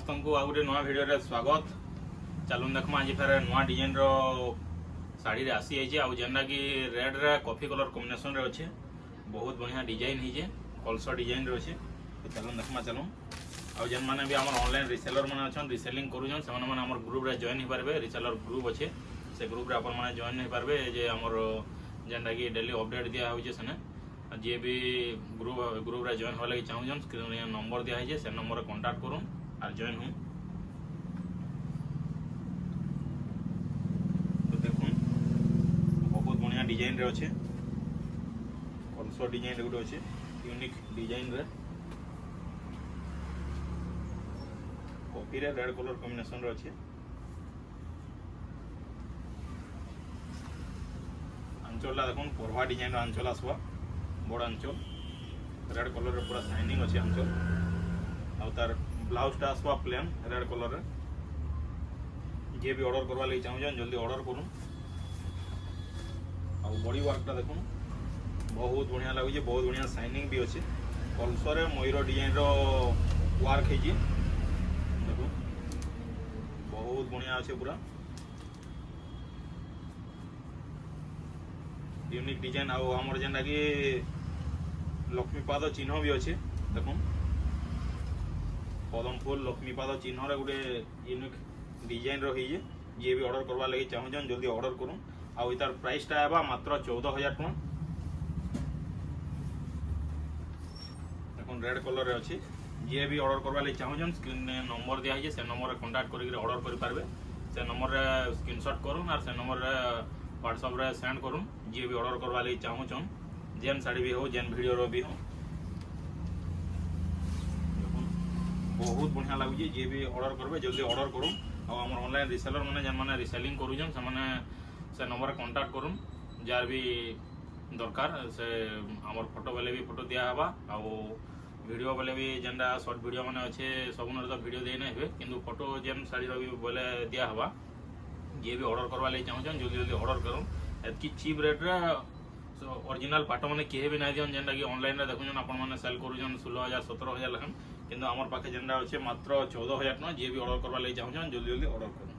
समस्त को आ गए नुआ भिडियो रे स्वागत। चलून देखमा आज फेर नुआ डिजाइन रो साड़ी रे आसी है जेनटा कि रेड रे कॉफी कलर कॉम्बिनेशन रे अच्छे बहुत बढ़िया डिजाइन है कलसो डिजाइन रे अच्छे। तो चलून देखमा चलून आउ जेन माने भी हमर ऑनलाइन रिसेलर माने अछन रिसेलिंग करूछन से माने हमर ग्रुप रे जॉइन हो पारबे। रिसेलर ग्रुप अच्छे से ग्रुप रे अपन माने जॉइन हो पारबे जे हमर जेनटा कि डेली अपडेट दिया होचे सने जे भी ग्रुप रे जॉइन होले चाहूछन स्क्रीन रे नंबर दिया है से नंबर रे कांटेक्ट करूँ और जॉइन हूँ। तो देखूँ बहुत बढ़िया डिजाइन रे अच्छे कलसो डिजाइन रे अच्छे यूनिक डिजाइन रे कॉफी रे रेड कलर कॉम्बिनेशन रे अच्छे। आंचल देखो पढ़वा डिजाइन आंचल आसवा बड़ आंचल रेड कलर पूरा शाइनिंग अच्छे आंचल आउ तार ब्लाउज टा आसवा प्लेन रेड कलर रे। जे भी ऑर्डर करवा लगी चाहूँ जल्दी ऑर्डर करूँ। आउ बॉडी वर्क टा देखो बहुत बढ़िया लगे बहुत बढ़िया शाइनिंग भी अच्छे कलसो रे मयूर डिजाइन रो वर्क है देखो बहुत बढ़िया अच्छे पूरा यूनिक डिजाइन आउ हमर जेनटा कि लक्ष्मीपाद चिन्ह भी अच्छे देखो पदम फूल लक्ष्मीपाद चिन्ह रे गोटे यूनिक डिजाइन रही है। जे भी ऑर्डर करवा लगी चाहूँ जल्दी ऑर्डर करूँ। आउ इतार प्राइस टा है मात्र 14,000 टका देखो रेड कलर रे अच्छे। जे भी ऑर्डर करवा लगी चाहूँ स्क्रीन नंबर दिया है से नंबर रे कांटेक्ट करके ऑर्डर कर पारबे। से नंबर रे स्क्रीनशॉट करूँ और से नंबर रे व्हाट्सएप रे सेंड करूँ। जे भी ऑर्डर करवा लगी चाहूँ जेन साड़ी भी हो जेन वीडियो रो भी हो बहुत बढ़िया लगे। जे भी ऑर्डर करबे जल्दी ऑर्डर करूँ। और हमर ऑनलाइन रिसेलर माने जेन माने रिसेलिंग करूछन से माने से नंबर कांटेक्ट करूँ जार भी दरकार से हमर फोटो बेले भी फोटो दिया हवा आउ वीडियो बेले भी जेनटा शॉर्ट वीडियो माने अच्छे सबनर तो वीडियो दे नहीं हुए किंतु फोटो जेन साड़ी रो भी बोले दिया हवा। जे भी ऑर्डर करवा लगी चाहूँ जल्दी जल्दी ऑर्डर करूँ। एतकी चीप रेट रे ओरिजिनल पाट मैंने किए भी नहीं दियन जेनटा कि ऑनलाइन रे देखुन आपण मैंने सेल करूछन 16,000 17,000 लखन किंतु हमर पाखे जेनटा अच्छे मात्र 14,000 टका। जे भी ऑर्डर करवा लगी चाहूँ जल्दी जल्दी ऑर्डर करूँ।